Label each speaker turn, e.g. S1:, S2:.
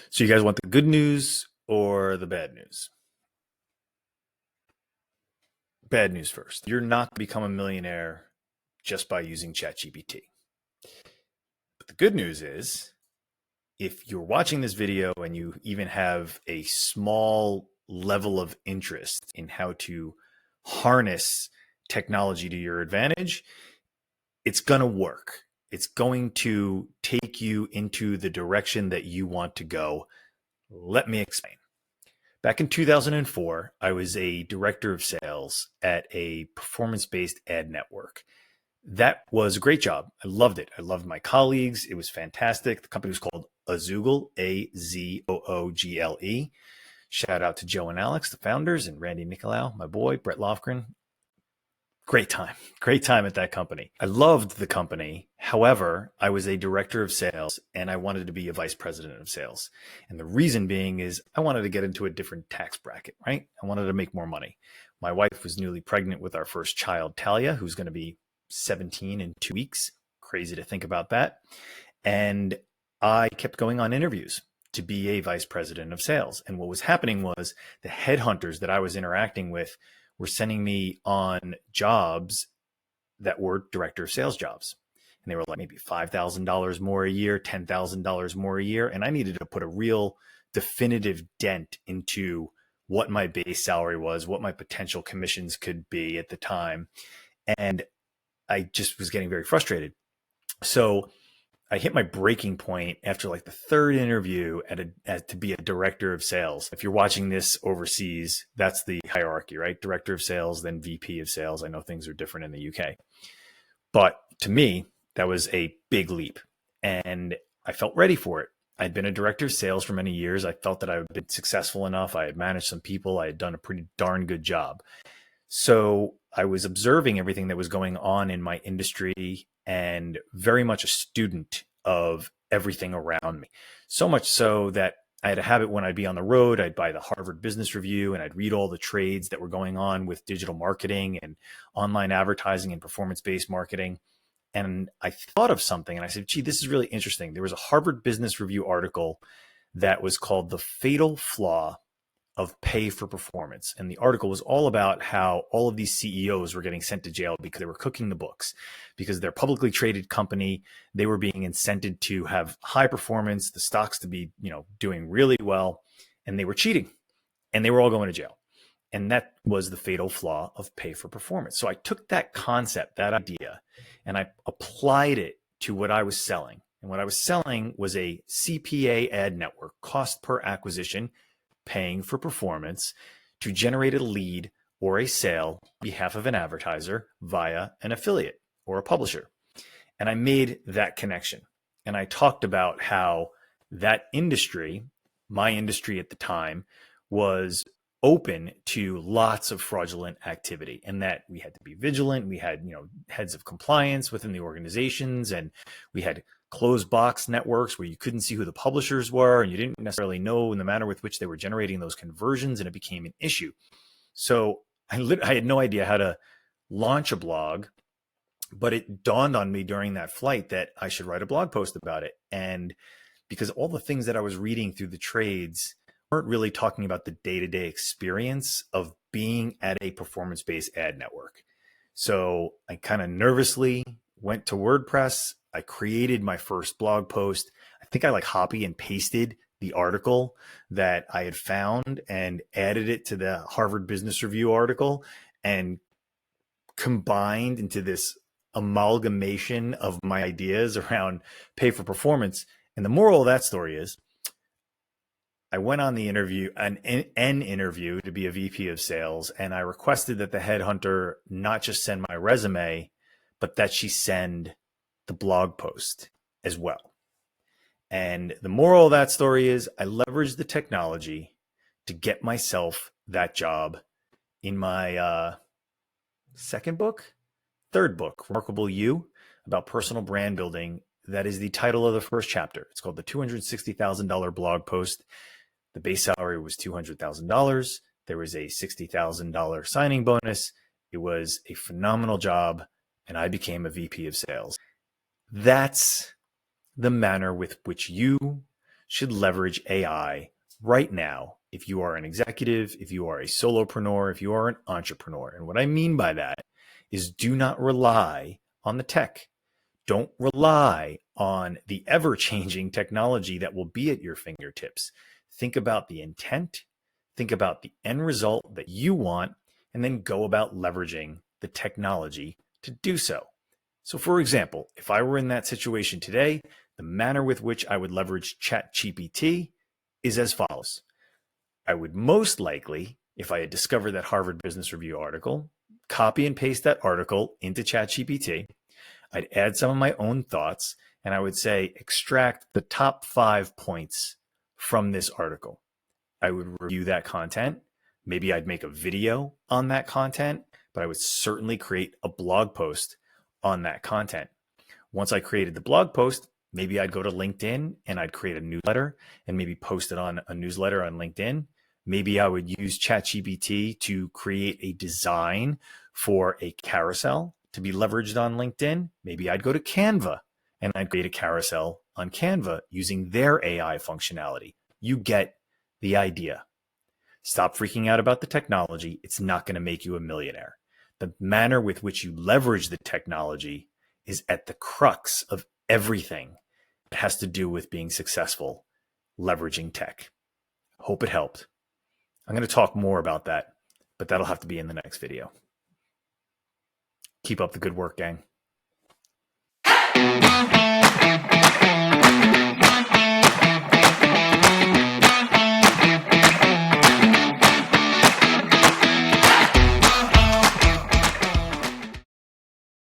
S1: So you guys want the good news or the bad news? Bad news first. You're not going to become a millionaire just by using ChatGPT. But the good news is, if you're watching this video and you even have a small level of interest in how to harness technology to your advantage, it's going to work. It's going to take you into the direction that you want to go. Let me explain. Back in 2004, I was a director of sales at a performance-based ad network. That was a great job. I loved it. I loved my colleagues. It was fantastic. The company was called Azoogle, Azoogle. Shout out to Joe and Alex, the founders, and Randy Nicolau, my boy, Brett Lofgren. Great time at that company. I loved the company. However, I was a director of sales and I wanted to be a vice president of sales. And the reason being is I wanted to get into a different tax bracket, right? I wanted to make more money. My wife was newly pregnant with our first child, Talia, who's going to be 17 in 2 weeks. Crazy to think about that. And I kept going on interviews to be a vice president of sales. And what was happening was the headhunters that I was interacting with were sending me on jobs that were director of sales jobs. And they were like maybe $5,000 more a year, $10,000 more a year. And I needed to put a real definitive dent into what my base salary was, what my potential commissions could be at the time. And I just was getting very frustrated. So I hit my breaking point after like the third interview to be a director of sales. If you're watching this overseas, that's the hierarchy, right? Director of sales, then VP of sales. I know things are different in the UK. But to me, that was a big leap. And I felt ready for it. I'd been a director of sales for many years. I felt that I had been successful enough. I had managed some people. I had done a pretty darn good job. So I was observing everything that was going on in my industry and very much a student of everything around me. So much so that I had a habit when I'd be on the road, I'd buy the Harvard Business Review and I'd read all the trades that were going on with digital marketing and online advertising and performance-based marketing. And I thought of something and I said, gee, this is really interesting. There was a Harvard Business Review article that was called The Fatal Flaw of Pay for Performance. And the article was all about how all of these CEOs were getting sent to jail because they were cooking the books, because they're a publicly traded company. They were being incented to have high performance, the stocks to be, doing really well, and they were cheating and they were all going to jail. And that was the fatal flaw of pay for performance. So I took that concept, that idea, and I applied it to what I was selling. And what I was selling was a CPA ad network, cost per acquisition, paying for performance, to generate a lead or a sale on behalf of an advertiser via an affiliate or a publisher. And I made that connection. And I talked about how that industry, my industry at the time, was open to lots of fraudulent activity, and that we had to be vigilant. We had, heads of compliance within the organizations, and we had closed box networks where you couldn't see who the publishers were and you didn't necessarily know in the manner with which they were generating those conversions, and it became an issue. So I had no idea how to launch a blog, but it dawned on me during that flight that I should write a blog post about it. And because all the things that I was reading through the trades weren't really talking about the day-to-day experience of being at a performance-based ad network. So I kind of nervously went to WordPress. I created my first blog post. I think I copy and pasted the article that I had found and added it to the Harvard Business Review article and combined into this amalgamation of my ideas around pay for performance. And the moral of that story is I went on the interview, an interview to be a VP of sales, and I requested that the headhunter not just send my resume, but that she send the blog post as well. And the moral of that story is I leveraged the technology to get myself that job in my third book, Remarkable You, about personal brand building. That is the title of the first chapter. It's called the $260,000 blog post. The base salary was $200,000. There was a $60,000 signing bonus. It was a phenomenal job, and I became a VP of sales. That's the manner with which you should leverage AI right now if you are an executive, if you are a solopreneur, if you are an entrepreneur. And what I mean by that is do not rely on the tech. Don't rely on the ever-changing technology that will be at your fingertips. Think about the intent, think about the end result that you want, and then go about leveraging the technology to do so. So for example, if I were in that situation today, the manner with which I would leverage ChatGPT is as follows. I would most likely, if I had discovered that Harvard Business Review article, copy and paste that article into ChatGPT. I'd add some of my own thoughts, and I would say, extract the top 5 points from this article. I would review that content. Maybe I'd make a video on that content, but I would certainly create a blog post on that content. Once I created the blog post, maybe I'd go to LinkedIn and I'd create a newsletter and maybe post it on a newsletter on LinkedIn. Maybe I would use ChatGPT to create a design for a carousel to be leveraged on LinkedIn. Maybe I'd go to Canva and I'd create a carousel on Canva using their AI functionality. You get the idea. Stop freaking out about the technology. It's not going to make you a millionaire. The manner with which you leverage the technology is at the crux of everything that has to do with being successful leveraging tech. Hope it helped. I'm going to talk more about that, but that'll have to be in the next video. Keep up the good work, gang.